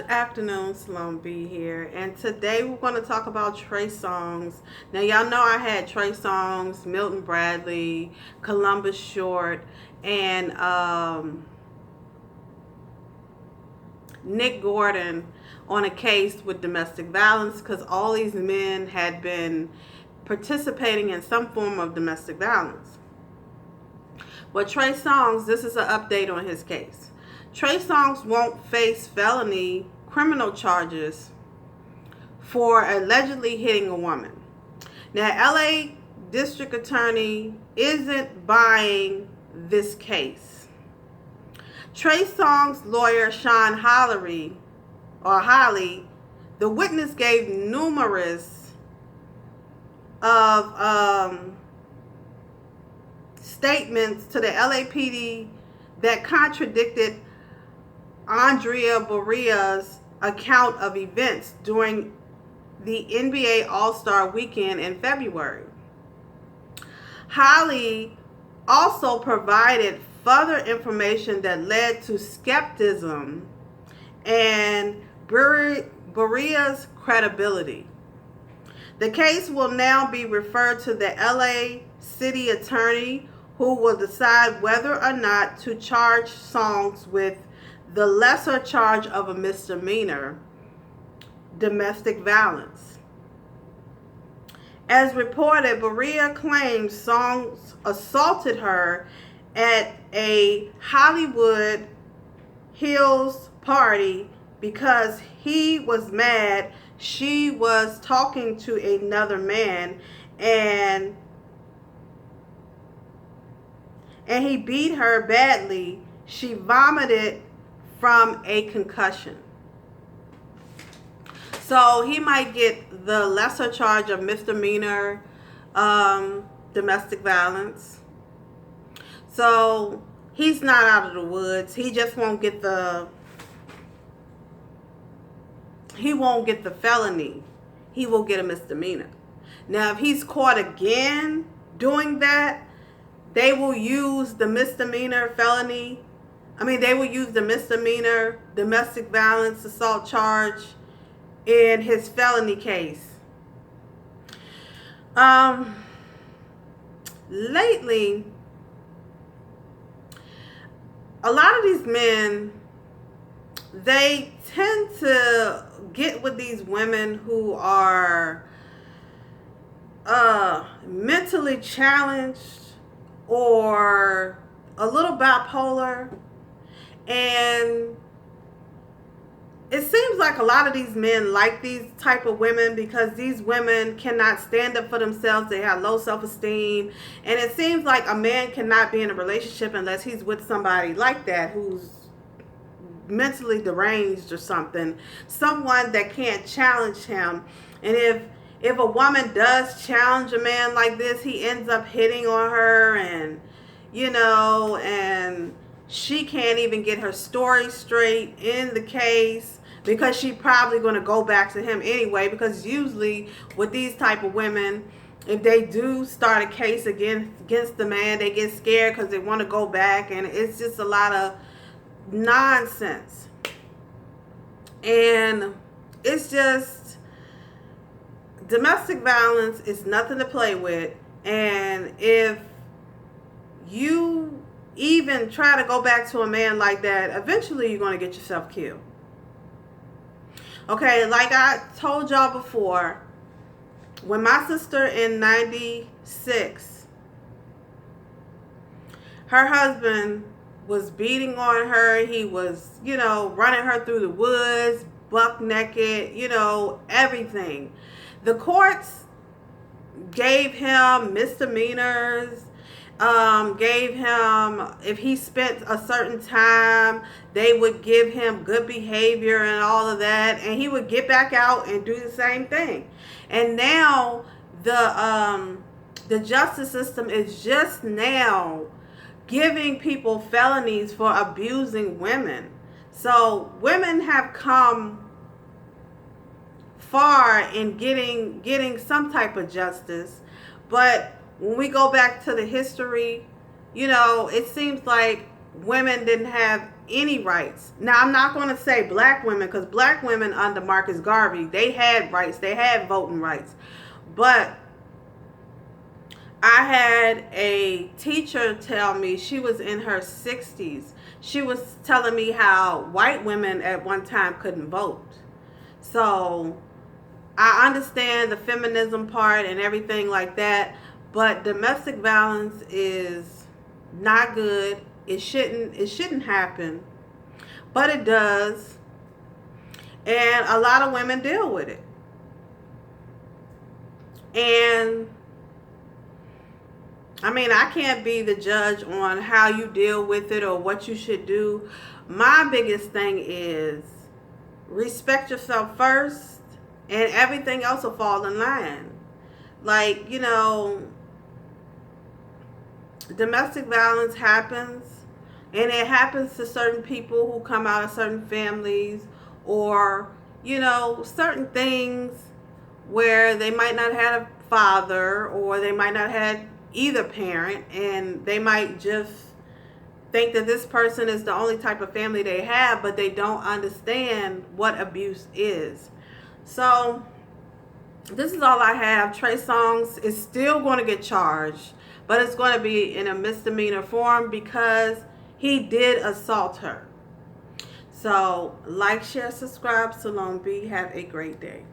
Afternoon, Salome B here, and today we're going to talk about Trey Songz. Now, y'all know I had Trey Songz, Milton Bradley, Columbus Short, and Nick Gordon on a case with domestic violence because all these men had been participating in some form of domestic violence. Well, Trey Songz, this is an update on his case. Trey Songz won't face felony criminal charges for allegedly hitting a woman. Now, LA District Attorney isn't buying this case. Trey Songz' lawyer, Sean Hollery, the witness gave numerous of statements to the LAPD that contradicted Andrea Borea's account of events during the NBA All-Star Weekend in February. Holly also provided further information that led to skepticism and Borea's credibility. The case will now be referred to the LA City Attorney, who will decide whether or not to charge Songz with the lesser charge of a misdemeanor, domestic violence. As reported, Borea claims Songz assaulted her at a Hollywood Hills party because he was mad she was talking to another man and he beat her badly. She vomited from a concussion. So he might get the lesser charge of misdemeanor domestic violence. So he's not out of the woods. He just won't get the felony. He will get a misdemeanor. Now, if he's caught again doing that, they will use the misdemeanor domestic violence assault charge in his felony case. Lately, a lot of these men, they tend to get with these women who are mentally challenged or a little bipolar, and it seems like a lot of these men like these type of women because these women cannot stand up for themselves. They have low self-esteem, and it seems like a man cannot be in a relationship unless he's with somebody like that who's mentally deranged or something, someone that can't challenge him. And if a woman does challenge a man like this, he ends up hitting on her, and and she can't even get her story straight in the case because she's probably going to go back to him anyway, because usually with these type of women, if they do start a case against the man, they get scared because they want to go back, and it's just a lot of nonsense. And it's just, domestic violence is nothing to play with, and if you even try to go back to a man like that, eventually you're going to get yourself killed. Okay, like I told y'all before, when my sister in 96, her husband was beating on her. He was, running her through the woods, buck naked, everything. The courts gave him misdemeanors, gave him, if he spent a certain time, they would give him good behavior and all of that, and he would get back out and do the same thing. And now the justice system is just now giving people felonies for abusing women. So women have come far in getting some type of justice, but when we go back to the history, it seems like women didn't have any rights. Now, I'm not going to say black women, because black women under Marcus Garvey, they had rights. They had voting rights. But I had a teacher tell me, she was in her 60s. She was telling me how white women at one time couldn't vote. So I understand the feminism part and everything like that, but domestic violence is not good. It shouldn't happen, but it does. And a lot of women deal with it. And I mean, I can't be the judge on how you deal with it or what you should do. My biggest thing is respect yourself first, and everything else will fall in line. Like, domestic violence happens, and it happens to certain people who come out of certain families, or, certain things where they might not have a father, or they might not have either parent, and they might just think that this person is the only type of family they have, but they don't understand what abuse is. So this is all I have. Trey Songz is still going to get charged, but it's going to be in a misdemeanor form because he did assault her. So like, share, subscribe. Salome B. Have a great day.